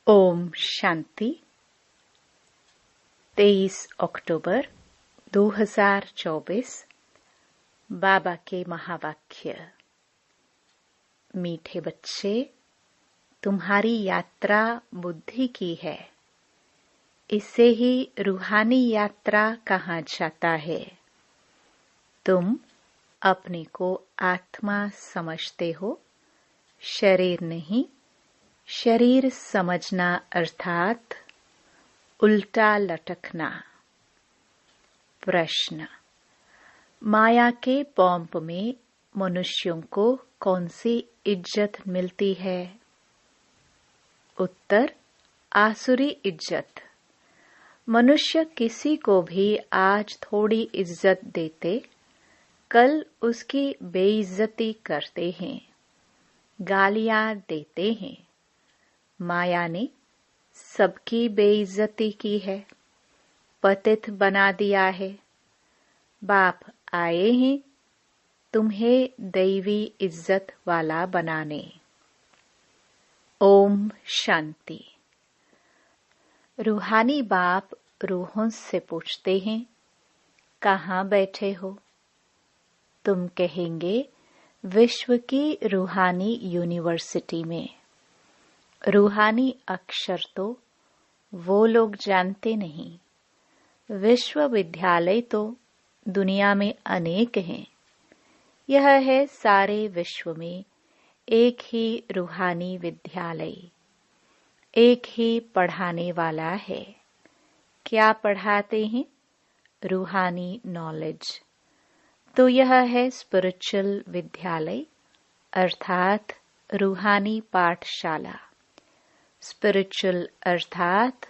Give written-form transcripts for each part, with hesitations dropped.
ओम शांति। 23 अक्टूबर 2024। बाबा के महावाक्य। मीठे बच्चे, तुम्हारी यात्रा बुद्धि की है। इसे ही रूहानी यात्रा कहा जाता है। तुम अपने को आत्मा समझते हो, शरीर नहीं। शरीर समझना अर्थात उल्टा लटकना। प्रश्न। माया के पंप में मनुष्यों को कौन सी इज्जत मिलती है? उत्तर, आसुरी इज्जत। मनुष्य किसी को भी आज थोड़ी इज्जत देते, कल उसकी बेइज्जती करते हैं, गालियां देते हैं। माया ने सबकी बेइज्जती की है, पतित बना दिया है। बाप आए हैं तुम्हें दैवी इज्जत वाला बनाने। ओम शांति। रूहानी बाप रूहों से पूछते हैं, कहाँ बैठे हो? तुम कहेंगे, विश्व की रूहानी यूनिवर्सिटी में। रूहानी अक्षर तो वो लोग जानते नहीं। विश्वविद्यालय तो दुनिया में अनेक हैं। यह है सारे विश्व में एक ही रूहानी विद्यालय, एक ही पढ़ाने वाला है। क्या पढ़ाते हैं? रूहानी नॉलेज। तो यह है स्पिरिचुअल विद्यालय अर्थात रूहानी पाठशाला। स्पिरिचुअल अर्थात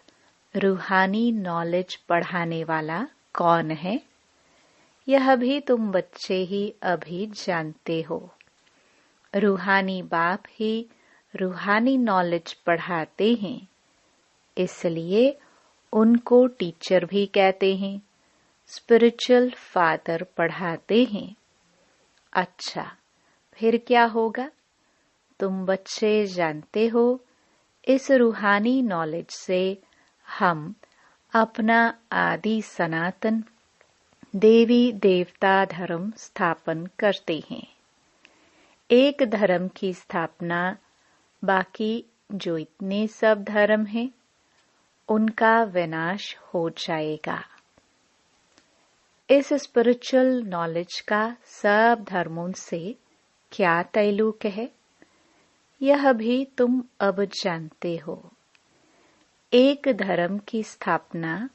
रूहानी नॉलेज पढ़ाने वाला कौन है? यह भी तुम बच्चे ही अभी जानते हो। रूहानी बाप ही रूहानी नॉलेज पढ़ाते हैं, इसलिए उनको टीचर भी कहते हैं। स्पिरिचुअल फादर पढ़ाते हैं। अच्छा, फिर क्या होगा? तुम बच्चे जानते हो, इस रूहानी नॉलेज से हम अपना आदि सनातन देवी देवता धर्म स्थापन करते हैं। एक धर्म की स्थापना, बाकी जो इतने सब धर्म हैं उनका विनाश हो जाएगा। इस स्पिरिचुअल नॉलेज का सब धर्मों से क्या ताल्लुक है, यह भी तुम अब जानते हो। एक धर्म की स्थापना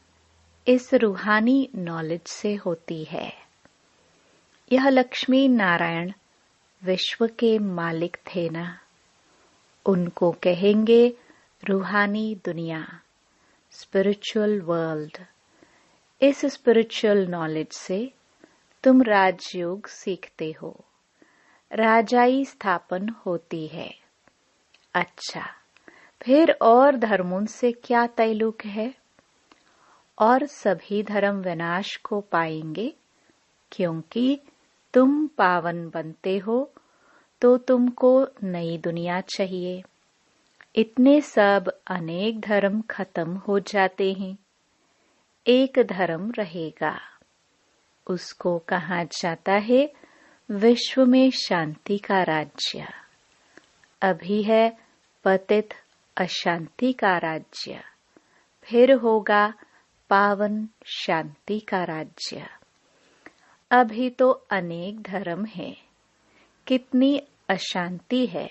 इस रूहानी नॉलेज से होती है। यह लक्ष्मी नारायण विश्व के मालिक थे ना, उनको कहेंगे रूहानी दुनिया, स्पिरिचुअल वर्ल्ड। इस स्पिरिचुअल नॉलेज से तुम राजयोग सीखते हो, राजाई स्थापन होती है। अच्छा, फिर और धर्मों से क्या ताल्लुक है? और सभी धर्म विनाश को पाएंगे, क्योंकि तुम पावन बनते हो तो तुमको नई दुनिया चाहिए। इतने सब अनेक धर्म खत्म हो जाते हैं, एक धर्म रहेगा। उसको कहा जाता है विश्व में शांति का राज्य। अभी है पतित अशांति का राज्य, फिर होगा पावन शांति का राज्य। अभी तो अनेक धर्म है, कितनी अशांति है,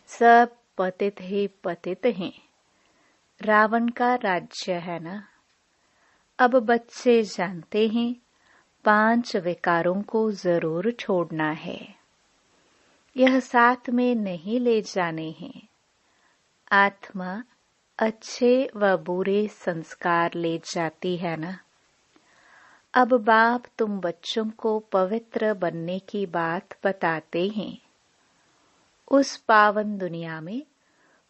सब पतित ही पतित हैं। रावण का राज्य है ना। अब बच्चे जानते हैं 5 विकारों को जरूर छोड़ना है। यह साथ में नहीं ले जाने हैं। आत्मा अच्छे व बुरे संस्कार ले जाती है ना। अब बाप तुम बच्चों को पवित्र बनने की बात बताते हैं। उस पावन दुनिया में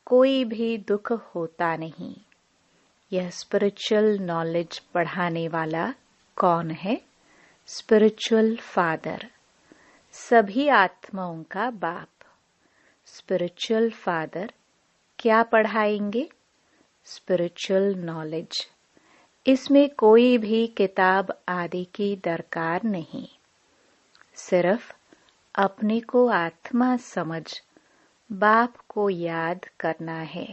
कोई भी दुख होता नहीं। यह स्पिरिचुअल नॉलेज पढ़ाने वाला कौन है? स्पिरिचुअल फादर, सभी आत्माओं का बाप। स्पिरिचुअल फादर क्या पढ़ाएंगे? Spiritual knowledge. इसमें कोई भी किताब आदि की दरकार नहीं, सिर्फ अपने को आत्मा समझ बाप को याद करना है,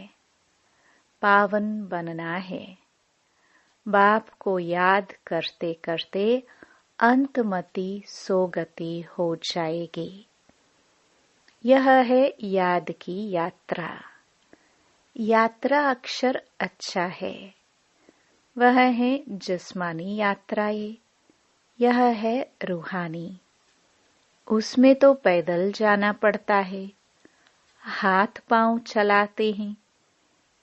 पावन बनना है। बाप को याद करते करते अंतमति सोगति हो जाएगी। यह है याद की यात्रा। यात्रा अक्षर अच्छा है, वह है जिस्मानी यात्राएं, यह है रूहानी। उसमें तो पैदल जाना पड़ता है, हाथ पांव चलाते हैं।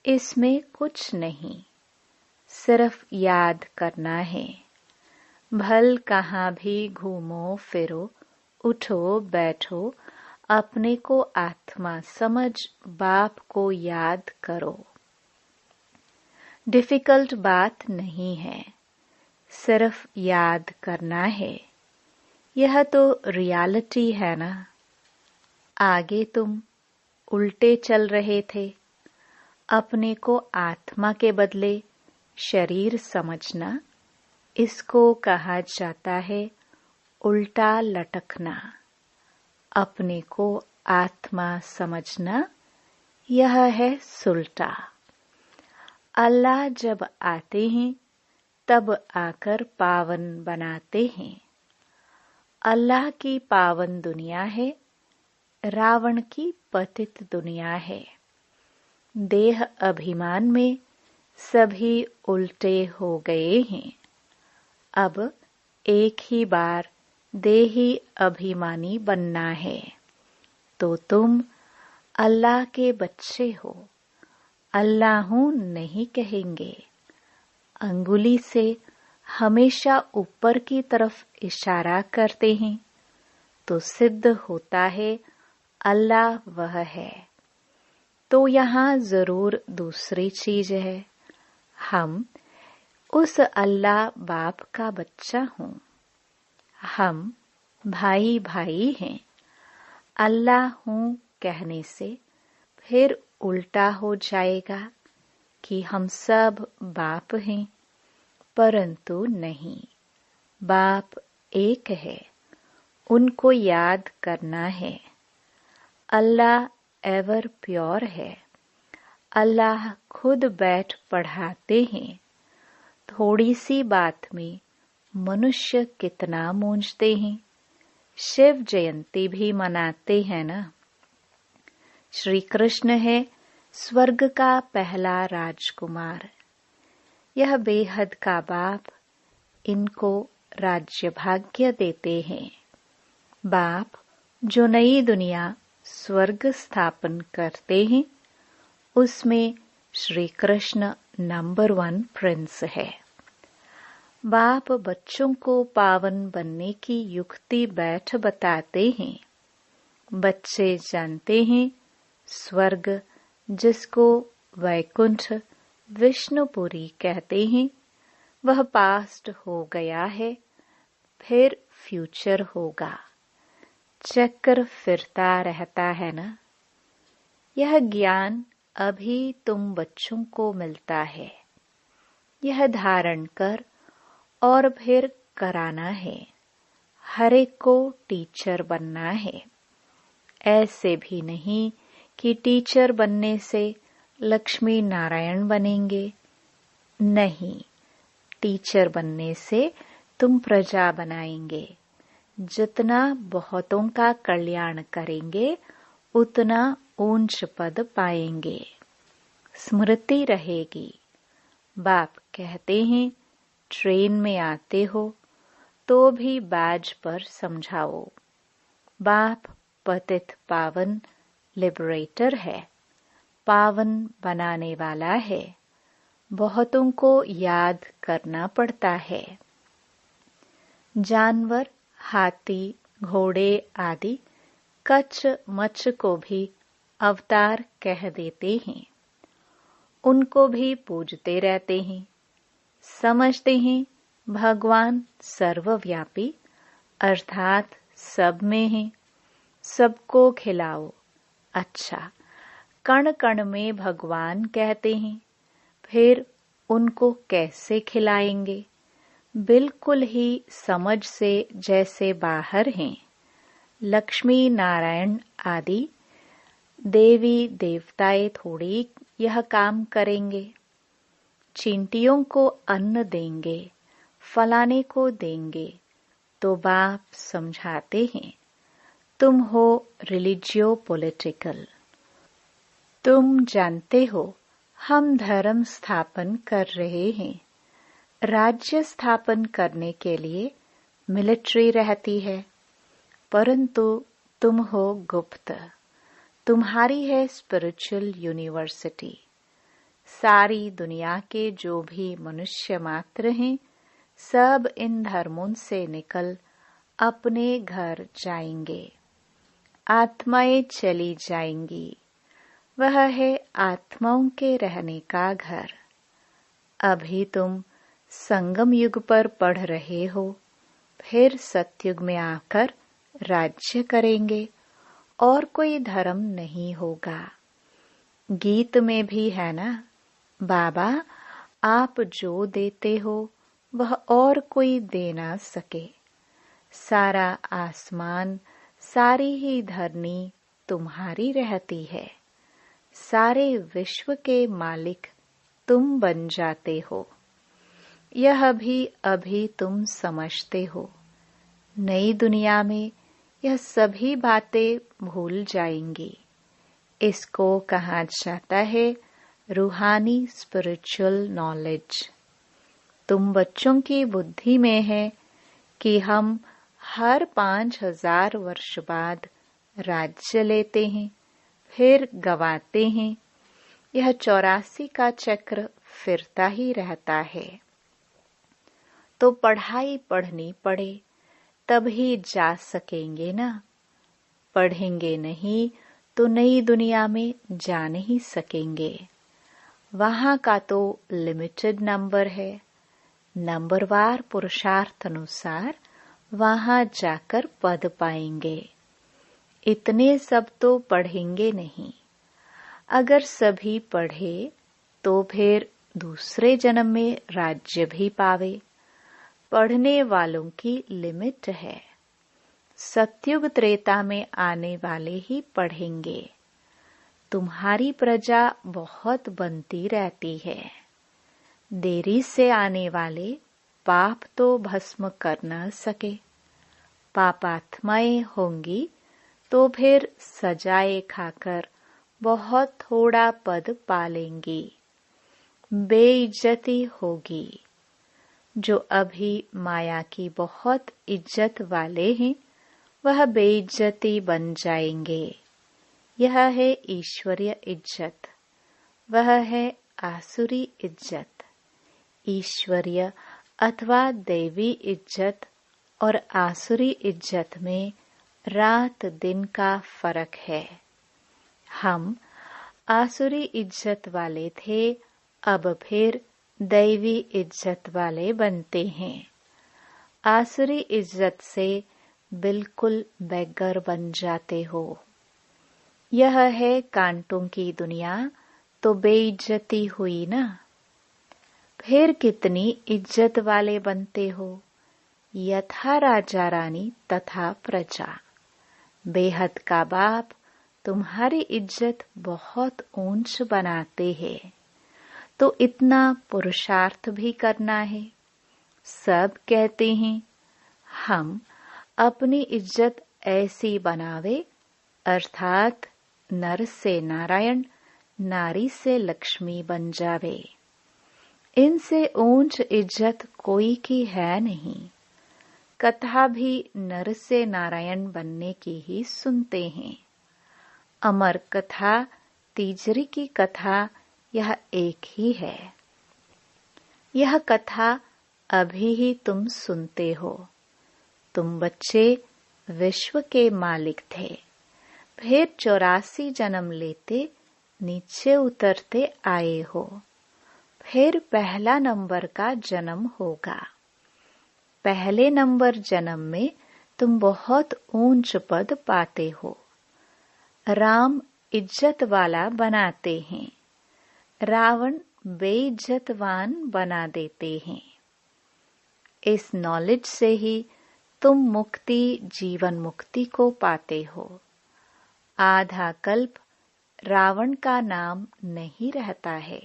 इसमें कुछ नहीं, सिर्फ याद करना है। भल कहाँ भी घूमो फिरो, उठो बैठो, अपने को आत्मा समझ बाप को याद करो। डिफिकल्ट बात नहीं है, सिर्फ याद करना है। यह तो रियलिटी है ना। आगे तुम उल्टे चल रहे थे, अपने को आत्मा के बदले शरीर समझना, इसको कहा जाता है उल्टा लटकना। अपने को आत्मा समझना, यह है सुलटा। अल्लाह जब आते हैं तब आकर पावन बनाते हैं। अल्लाह की पावन दुनिया है, रावण की पतित दुनिया है। देह अभिमान में सभी उल्टे हो गए हैं। अब एक ही बार देही अभिमानी बनना है, तो तुम अल्लाह के बच्चे हो। अल्लाह हूँ नहीं कहेंगे। अंगुली से हमेशा ऊपर की तरफ इशारा करते हैं, तो सिद्ध होता है अल्लाह वह है। तो यहाँ जरूर दूसरी चीज है, हम उस अल्लाह बाप का बच्चा हूँ। हम भाई भाई हैं। अल्लाह हूँ कहने से फिर उल्टा हो जाएगा कि हम सब बाप हैं, परंतु नहीं, बाप एक है, उनको याद करना है। अल्लाह एवर प्योर है। अल्लाह खुद बैठ पढ़ाते हैं। थोड़ी सी बात में मनुष्य कितना मूंझते हैं। शिव जयंती भी मनाते हैं ना। श्री कृष्ण है स्वर्ग का पहला राजकुमार। यह बेहद का बाप इनको राज्य भाग्य देते हैं। बाप जो नई दुनिया स्वर्ग स्थापन करते हैं, उसमें श्री कृष्ण नंबर 1 प्रिंस है। बाप बच्चों को पावन बनने की युक्ति बैठ बताते हैं। बच्चे जानते हैं स्वर्ग, जिसको वैकुंठ विष्णुपुरी कहते हैं, वह पास्ट हो गया है, फिर फ्यूचर होगा। चक्र फिरता रहता है ना। यह ज्ञान अभी तुम बच्चों को मिलता है। यह धारण कर और फिर कराना है। हर एक को टीचर बनना है। ऐसे भी नहीं कि टीचर बनने से लक्ष्मी नारायण बनेंगे। नहीं, टीचर बनने से तुम प्रजा बनाएंगे। जितना बहुतों का कल्याण करेंगे, उतना ऊंच पद पाएंगे। स्मृति रहेगी। बाप कहते हैं ट्रेन में आते हो तो भी बैज पर समझाओ। बाप पतित पावन लिबरेटर है, पावन बनाने वाला है। बहुतों को याद करना पड़ता है। जानवर, हाथी, घोड़े आदि कच्च मच्छ को भी अवतार कह देते हैं। उनको भी पूजते रहते हैं। समझते हैं भगवान सर्वव्यापी अर्थात सब में है। सबको खिलाओ। अच्छा, कण कण में भगवान कहते हैं, फिर उनको कैसे खिलाएंगे? बिल्कुल ही समझ से जैसे बाहर हैं। लक्ष्मी नारायण आदि देवी देवताएं थोड़ी यह काम करेंगे। चींटियों को अन्न देंगे, फलाने को देंगे, तो बाप समझाते हैं, तुम हो रिलीजियो पॉलिटिकल। तुम जानते हो हम धर्म स्थापन कर रहे हैं। राज्य स्थापन करने के लिए मिलिट्री रहती है, परंतु तुम हो गुप्त। तुम्हारी है स्पिरिचुअल यूनिवर्सिटी। सारी दुनिया के जो भी मनुष्य मात्र हैं, सब इन धर्मों से निकल अपने घर जाएंगे। आत्माएं चली जाएंगी। वह है आत्माओं के रहने का घर। अभी तुम संगम युग पर पढ़ रहे हो, फिर सतयुग में आकर राज्य करेंगे और कोई धर्म नहीं होगा। गीत में भी है ना, बाबा आप जो देते हो वह और कोई दे ना सके। सारा आसमान, सारी ही धरनी तुम्हारी रहती है। सारे विश्व के मालिक तुम बन जाते हो। यह भी अभी तुम समझते हो। नई दुनिया में यह सभी बातें भूल जाएंगी। इसको कहा जाता है रूहानी स्पिरिचुअल नॉलेज। तुम बच्चों की बुद्धि में है कि हम हर 5000 वर्ष बाद राज्य लेते हैं, फिर गवाते हैं। यह 84 का चक्र फिरता ही रहता है। तो पढ़ाई पढ़नी पड़े तभी जा सकेंगे ना। पढ़ेंगे नहीं तो नई दुनिया में जा नहीं सकेंगे। वहां का तो लिमिटेड नंबर है। नंबरवार पुरुषार्थ अनुसार वहां जाकर पद पाएंगे। इतने सब तो पढ़ेंगे नहीं। अगर सभी पढ़े तो फिर दूसरे जन्म में राज्य भी पावे। पढ़ने वालों की लिमिट है। सतयुग त्रेता में आने वाले ही पढ़ेंगे। तुम्हारी प्रजा बहुत बनती रहती है। देरी से आने वाले पाप तो भस्म कर न सके। पापात्माएं होंगी तो फिर सजाए खाकर बहुत थोड़ा पद पालेंगी। बेइज्जती होगी। जो अभी माया की बहुत इज्जत वाले हैं, वह बेइज्जती बन जाएंगे। यह है ईश्वरीय इज्जत, वह है आसुरी इज्जत। ईश्वरीय अथवा दैवी इज्जत और आसुरी इज्जत में रात दिन का फर्क है। हम आसुरी इज्जत वाले थे, अब फिर दैवी इज्जत वाले बनते हैं। आसुरी इज्जत से बिल्कुल बेगर बन जाते हो। यह है कांटों की दुनिया, तो बेइज्जती हुई ना। फिर कितनी इज्जत वाले बनते हो। यथा राजा रानी तथा प्रजा। बेहद का बाप तुम्हारी इज्जत बहुत ऊंच बनाते हैं, तो इतना पुरुषार्थ भी करना है। सब कहते हैं हम अपनी इज्जत ऐसी बनावे, अर्थात नर से नारायण, नारी से लक्ष्मी बन जावे। इनसे ऊंच इज्जत कोई की है नहीं। कथा भी नर से नारायण बनने की ही सुनते हैं। अमर कथा, तीजरी की कथा, यह एक ही है। यह कथा अभी ही तुम सुनते हो। तुम बच्चे विश्व के मालिक थे, फिर 84 जन्म लेते नीचे उतरते आए हो। फिर पहला नंबर का जन्म होगा। पहले नंबर जन्म में तुम बहुत ऊंच पद पाते हो। राम इज्जत वाला बनाते हैं, रावण बेइज्जतवान बना देते हैं। इस नॉलेज से ही तुम मुक्ति, जीवन मुक्ति को पाते हो। आधा कल्प रावण का नाम नहीं रहता है।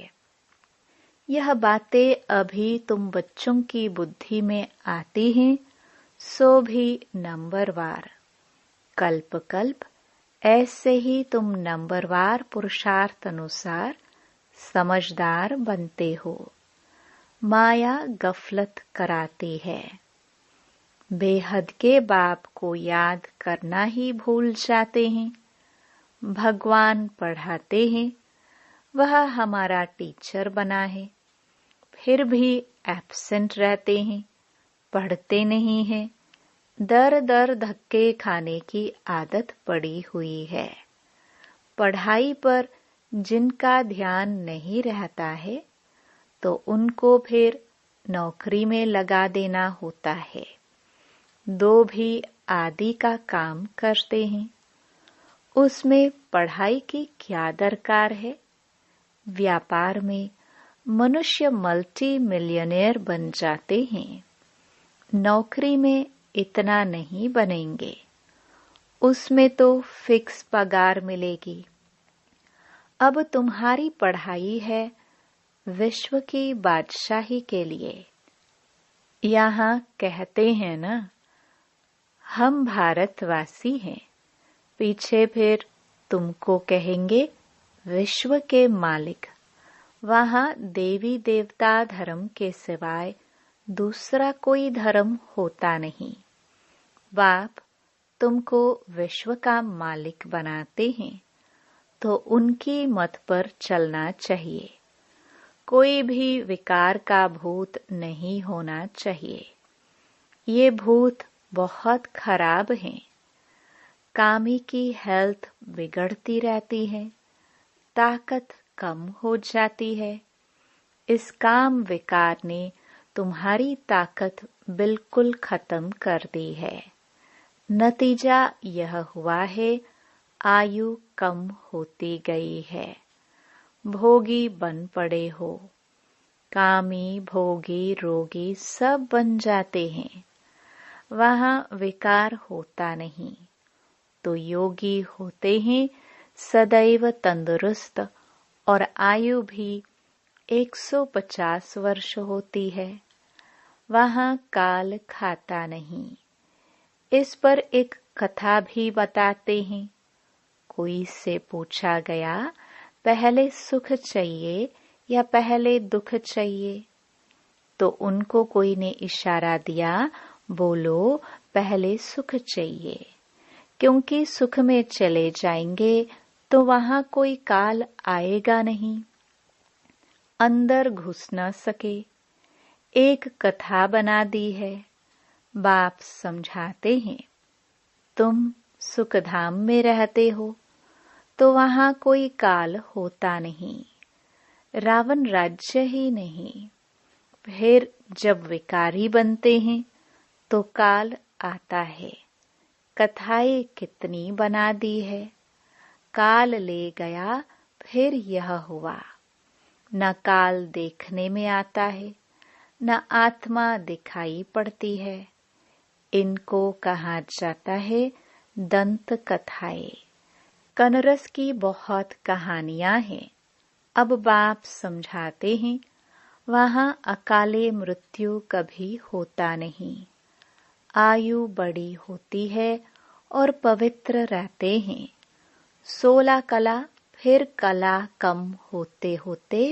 यह बातें अभी तुम बच्चों की बुद्धि में आती हैं, सो भी नंबरवार। कल्प कल्प ऐसे ही तुम नंबरवार पुरुषार्थ अनुसार समझदार बनते हो। माया गफलत कराती है। बेहद के बाप को याद करना ही भूल जाते हैं। भगवान पढ़ाते हैं, वह हमारा टीचर बना है, फिर भी एब्सेंट रहते हैं, पढ़ते नहीं हैं। दर दर धक्के खाने की आदत पड़ी हुई है। पढ़ाई पर जिनका ध्यान नहीं रहता है, तो उनको फिर नौकरी में लगा देना होता है। दो भी आदि का काम करते हैं, उसमें पढ़ाई की क्या दरकार है। व्यापार में मनुष्य मल्टी मिलियनेयर बन जाते हैं, नौकरी में इतना नहीं बनेंगे। उसमें तो फिक्स पगार मिलेगी। अब तुम्हारी पढ़ाई है विश्व की बादशाही के लिए। यहाँ कहते हैं ना, हम भारतवासी हैं, पीछे फिर तुमको कहेंगे विश्व के मालिक। वहाँ देवी देवता धर्म के सिवाय दूसरा कोई धर्म होता नहीं। बाप तुमको विश्व का मालिक बनाते हैं, तो उनकी मत पर चलना चाहिए। कोई भी विकार का भूत नहीं होना चाहिए। ये भूत बहुत खराब हैं। कामी की हेल्थ बिगड़ती रहती है, ताकत कम हो जाती है। इस काम विकार ने तुम्हारी ताकत बिल्कुल खत्म कर दी है। नतीजा यह हुआ है, आयु कम होती गई है। भोगी बन पड़े हो। कामी, भोगी, रोगी सब बन जाते हैं। वहाँ विकार होता नहीं, तो योगी होते हैं सदैव तंदुरुस्त, और आयु भी 150 वर्ष होती है। वहाँ काल खाता नहीं। इस पर एक कथा भी बताते हैं। कोई से पूछा गया, पहले सुख चाहिए या पहले दुख चाहिए? तो उनको कोई ने इशारा दिया, बोलो पहले सुख चाहिए, क्योंकि सुख में चले जाएंगे तो वहाँ कोई काल आएगा नहीं, अंदर घुस न सके। एक कथा बना दी है। बाप समझाते हैं, तुम सुखधाम में रहते हो, तो वहाँ कोई काल होता नहीं, रावण राज्य ही नहीं। फिर जब विकारी बनते हैं, तो काल आता है। कथाएं कितनी बना दी है। काल ले गया, फिर यह हुआ। न काल देखने में आता है, न आत्मा दिखाई पड़ती है। इनको कहा जाता है दंत कथाएं। कनरस की बहुत कहानियां हैं। अब बाप समझाते हैं, वहाँ अकाले मृत्यु कभी होता नहीं। आयु बड़ी होती है और पवित्र रहते हैं। 16 कला, फिर कला कम होते होते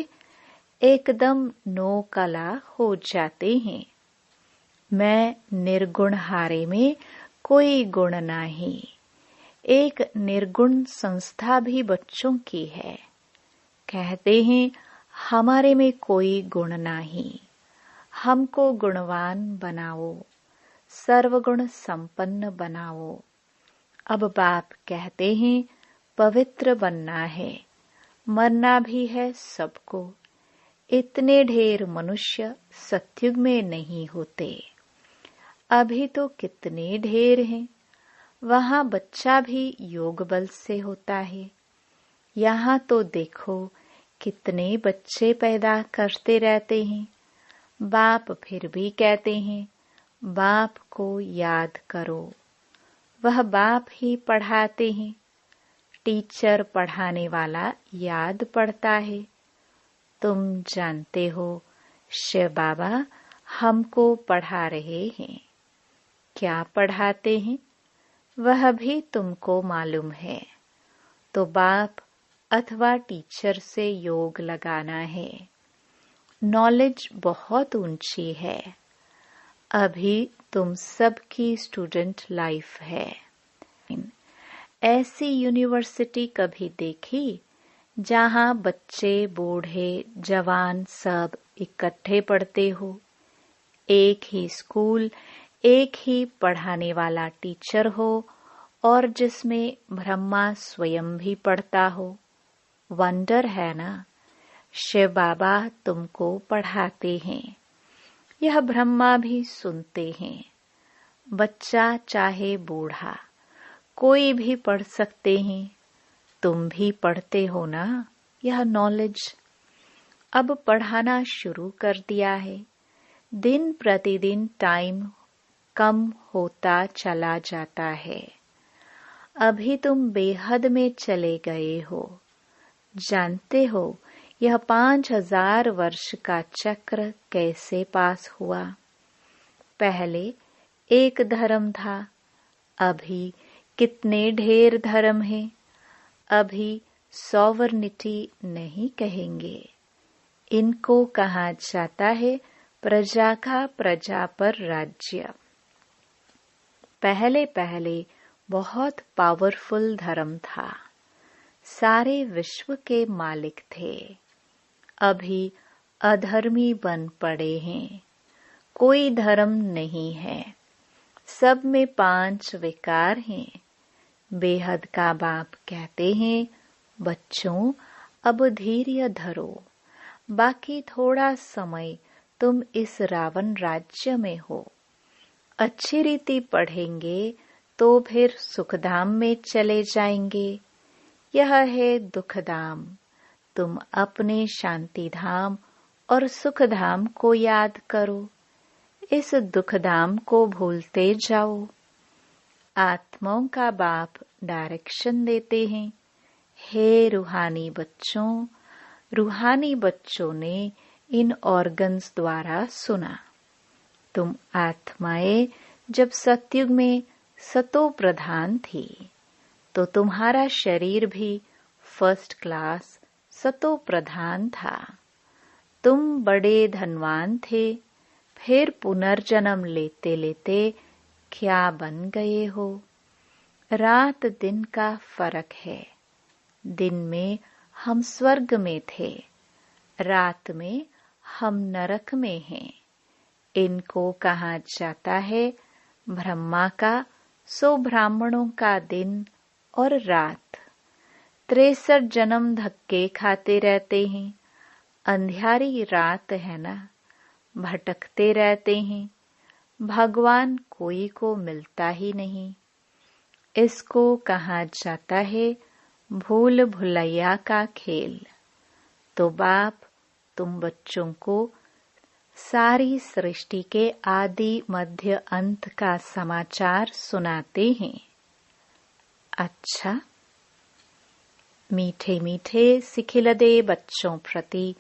एकदम 9 कला हो जाते हैं। मैं निर्गुण हारे में कोई गुण नहीं। एक निर्गुण संस्था भी बच्चों की है। कहते हैं हमारे में कोई गुण नहीं, हमको गुणवान बनाओ, सर्वगुण संपन्न बनाओ। अब बाप कहते हैं पवित्र बनना है, मरना भी है सबको। इतने ढेर मनुष्य सतयुग में नहीं होते। अभी तो कितने ढेर हैं। वहाँ बच्चा भी योग बल से होता है। यहाँ तो देखो कितने बच्चे पैदा करते रहते हैं। बाप फिर भी कहते हैं बाप को याद करो। वह बाप ही पढ़ाते हैं। टीचर पढ़ाने वाला याद पड़ता है। तुम जानते हो शिव बाबा हमको पढ़ा रहे हैं। क्या पढ़ाते हैं वह भी तुमको मालूम है। तो बाप अथवा टीचर से योग लगाना है। नॉलेज बहुत ऊंची है। अभी तुम सबकी स्टूडेंट लाइफ है। ऐसी यूनिवर्सिटी कभी देखी जहां बच्चे बूढ़े जवान सब इकट्ठे पढ़ते हो। एक ही स्कूल, एक ही पढ़ाने वाला टीचर हो और जिसमें ब्रह्मा स्वयं भी पढ़ता हो। वंडर है ना। शिव बाबा तुमको पढ़ाते हैं। यह ब्रह्मा भी सुनते हैं। बच्चा चाहे बूढ़ा कोई भी पढ़ सकते हैं। तुम भी पढ़ते हो ना यह नॉलेज। अब पढ़ाना शुरू कर दिया है। दिन प्रतिदिन टाइम कम होता चला जाता है। अभी तुम बेहद में चले गए हो। जानते हो यह 5000 वर्ष का चक्र कैसे पास हुआ। पहले एक धर्म था। अभी कितने ढेर धर्म हैं। अभी सॉवरनिटी नहीं कहेंगे। इनको कहा जाता है प्रजा का प्रजा पर राज्य। पहले पहले बहुत पावरफुल धर्म था। सारे विश्व के मालिक थे। अभी अधर्मी बन पड़े हैं। कोई धर्म नहीं है। सब में 5 विकार हैं। बेहद का बाप कहते हैं बच्चों अब धैर्य धरो। बाकी थोड़ा समय तुम इस रावण राज्य में हो। अच्छी रीति पढ़ेंगे तो फिर सुखधाम में चले जाएंगे। यह है दुखधाम। तुम अपने शांति धाम और सुखधाम को याद करो। इस दुखधाम को भूलते जाओ। आत्माओं का बाप डायरेक्शन देते हैं। हे रूहानी बच्चों, रूहानी बच्चों ने इन ऑर्गन्स द्वारा सुना। तुम आत्माएं जब सतयुग में सतो प्रधान थी तो तुम्हारा शरीर भी फर्स्ट क्लास सतो प्रधान था। तुम बड़े धनवान थे। फिर पुनर्जन्म लेते लेते क्या बन गए हो। रात दिन का फर्क है। दिन में हम स्वर्ग में थे। रात में हम नरक में हैं। इनको कहा जाता है ब्रह्मा का 100 ब्राह्मणों का दिन और रात। 63 जन्म धक्के खाते रहते हैं। अंधियारी रात है ना। भटकते रहते हैं। भगवान कोई को मिलता ही नहीं। इसको कहा जाता है भूल भुलैया का खेल। तो बाप तुम बच्चों को सारी सृष्टि के आदि मध्य अंत का समाचार सुनाते हैं। अच्छा, मीठे मीठे सिखिलदे बच्चों प्रति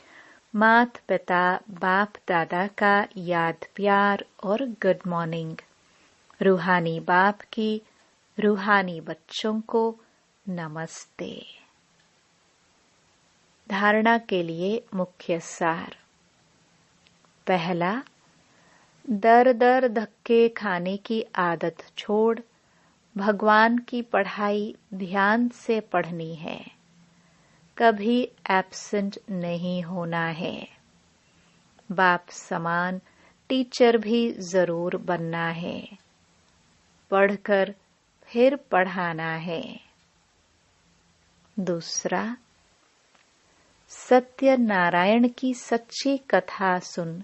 मात पिता बाप दादा का याद प्यार और गुड मॉर्निंग। रूहानी बाप की रूहानी बच्चों को नमस्ते। धारणा के लिए मुख्य सार। पहला, दर दर धक्के खाने की आदत छोड़ भगवान की पढ़ाई ध्यान से पढ़नी है। कभी एब्सेंट नहीं होना है। बाप समान टीचर भी जरूर बनना है। पढ़कर फिर पढ़ाना है। दूसरा, सत्य नारायण की सच्ची कथा सुन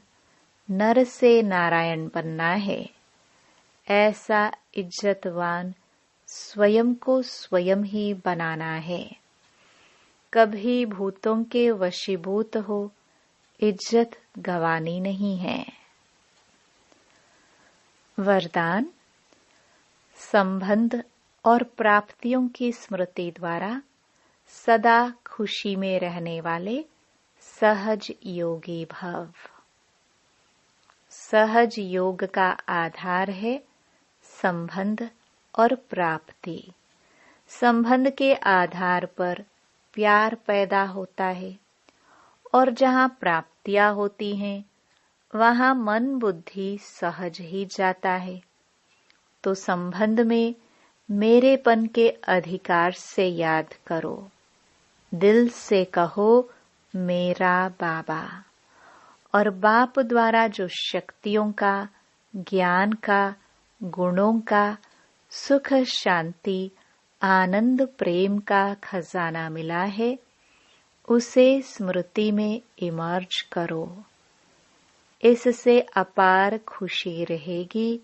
नर से नारायण बनना है। ऐसा इज्जतवान स्वयं को स्वयं ही बनाना है। कभी भूतों के वशीभूत हो इज्जत गंवानी नहीं है। वरदान। संबंध और प्राप्तियों की स्मृति द्वारा सदा खुशी में रहने वाले सहज योगी भव। सहज योग का आधार है संबंध और प्राप्ति। संबंध के आधार पर प्यार पैदा होता है और जहाँ प्राप्तियां होती हैं वहाँ मन बुद्धि सहज ही जाता है। तो संबंध में मेरेपन के अधिकार से याद करो। दिल से कहो मेरा बाबा। और बाप द्वारा जो शक्तियों का, ज्ञान का, गुणों का, सुख शांति आनंद प्रेम का खजाना मिला है उसे स्मृति में इमर्ज करो। इससे अपार खुशी रहेगी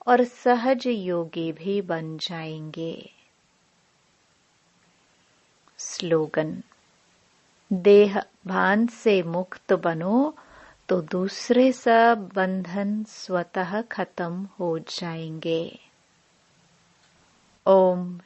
और सहज योगी भी बन जाएंगे। स्लोगन। देह भान से मुक्त बनो तो दूसरे सब बंधन स्वतः खत्म हो जाएंगे। ओम